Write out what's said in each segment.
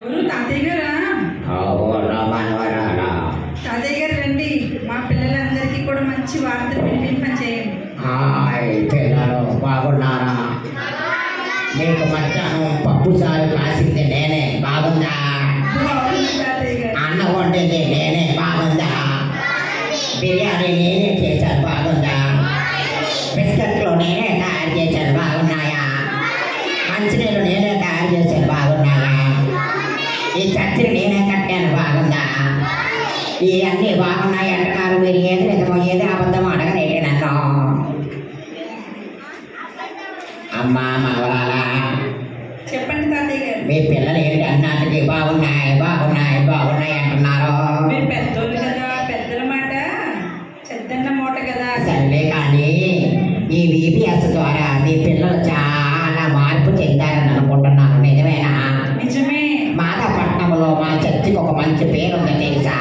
ఎవరు తాతయ్య గారా? తాతయ్య గారు రండి, మా పిల్లలందరికీ కూడా మంచి వార్తలు వినిపింపచేయండి. పిల్లలు బాగున్నారా? మీకు మధ్యాహ్నం పప్పు చారు కాసింది నేనే, బాగుందా? అన్నం వండింది నేనే, బాగుందా? బిర్యానీ నేనే చేశాను, బాగుందా? బిస్కెట్లు నేనే తయారు చేశాను, బాగున్నాయా? మంచినీళ్ళు నేనే తయారు చేశాను, బాగున్నాయా? ఈ చర్చలు నేనే కట్టాను, బాగుందా? ఇవన్నీ బాగున్నాయి అంటున్నారు. మీరు ఏది నిజమో ఏది అబద్ధమో అడగరేంటి నన్ను? అమ్మా మావలాలా, చెప్పండి తాతయ్య గారు. మీ పిల్లలు ఏంటి అన్నాటికి బాగున్నాయి బాగున్నాయి బాగున్నాయి అంటున్నారు? మీరు పెద్దోళ్ళు కదా, పెద్దల మాట చెద్దన్న మూట కదా. సరే, కానీ ఈ VPS ద్వారా మీ పిల్లలు చాలా మార్పు చెందారని అనుకుంటున్నాను, నిజమేనా? నిజమే. మాదాపట్నంలో మా చర్చికి ఒక మంచి పేరు ఉంది, తెలుసా?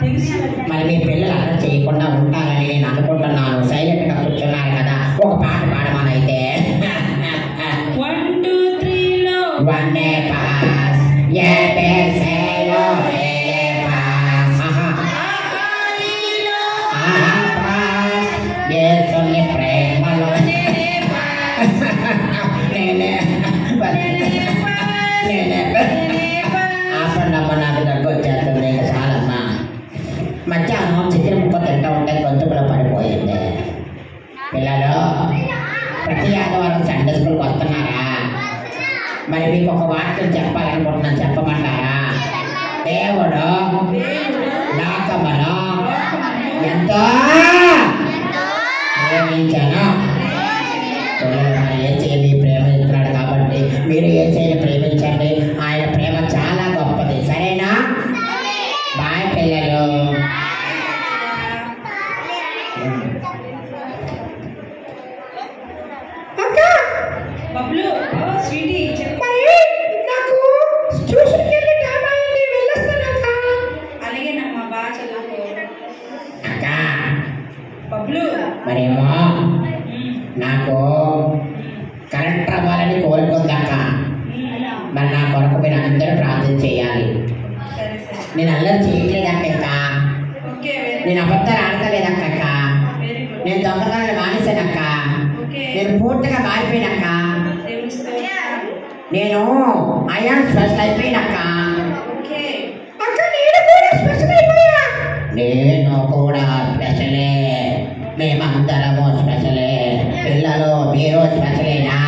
తెలుసు. మరి మీ పిల్లలు అక్కడ చేయకుండా ఉంటారని నేను అనుకుంటున్నాను. సైలెంట్గా కూర్చున్నారు కదా, ఒక పాట పాడమనైతే. 1 2 3 లో వన్నే పాస్ ఏ పేసేలో ఏ పాస్ పాస్ ఏ సొన్ని ప్రేమలో నేనే ఆపండమ్మ, నాకు దగ్గు వచ్చేస్తుంది, ఇంకా చాలమ్మా. మధ్యాహ్నం చికెన్ ముక్క తింటూ ఉంటే గొంతుకులో పడిపోయింది. పిల్లలు ప్రతి ఆదివారం సండే స్కూల్కి వస్తున్నారా? మరి మీకు ఒక వాక్యం చెప్పాలనుకుంటున్నాను, చెప్పమంటారా? దేవుడు లోకమును ఎంతో ప్రేమించాను. మరి యేసయ్యని ప్రేమిస్తున్నాడు కాబట్టి మీరు యేసయ్యని ప్రేమించండి. ఆయన ప్రేమ చాలా గొప్పది, సరేనా? బాయ్ పిల్లలు. బబ్లు, స్వీటీ అలాగేనమ్మా, బాగా చదువుకో. అక్క, బబ్లు మరేమో నాకు కరెక్ట్ అవ్వాలని కోరుకుందక్క. మరి నా కొరకు మీరు అందరూ ప్రార్థన చేయాలి. సరే సరే. నేను అల్లరి చేయట్లేదక్క, ఇంకా ఓకే. నేను అబద్ధాలు ఆడతలేదక్క, వెరీ గుడ్. నేను దొంగతనాలు మానేశానక్క, ఓకే. నేను పూర్తిగా మారిపోయినక్క, దేవుని స్తోత్రం. నేను అయాన్ స్పెషల్ అయిపోయినక్క. ఓకే. నేను కూడా స్పెషలే, మేమందరము స్పెషలే. పిల్లలు మీరు స్పెషలేనా?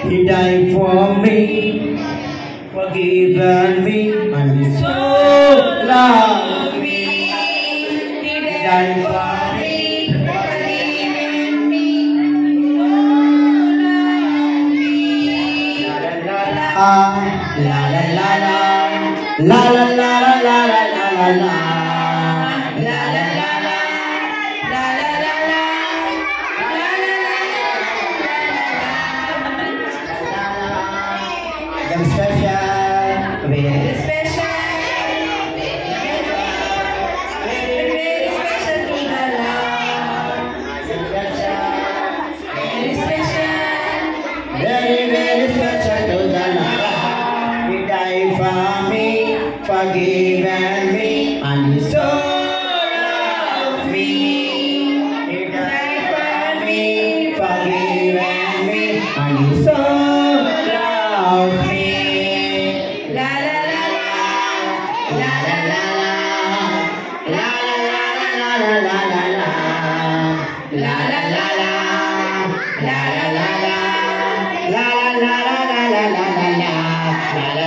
He died for me, forgiven me, and He so loved me. He died for me, forgiven me, so loved me. La la la la, la la la la la la la la. Forgiven me, and He so loved me. He died for me, forgiven me, and He so loved me. La la la la, la la la la, la la la la la la, la la la la, la la la la, la la la la la la la la, la la.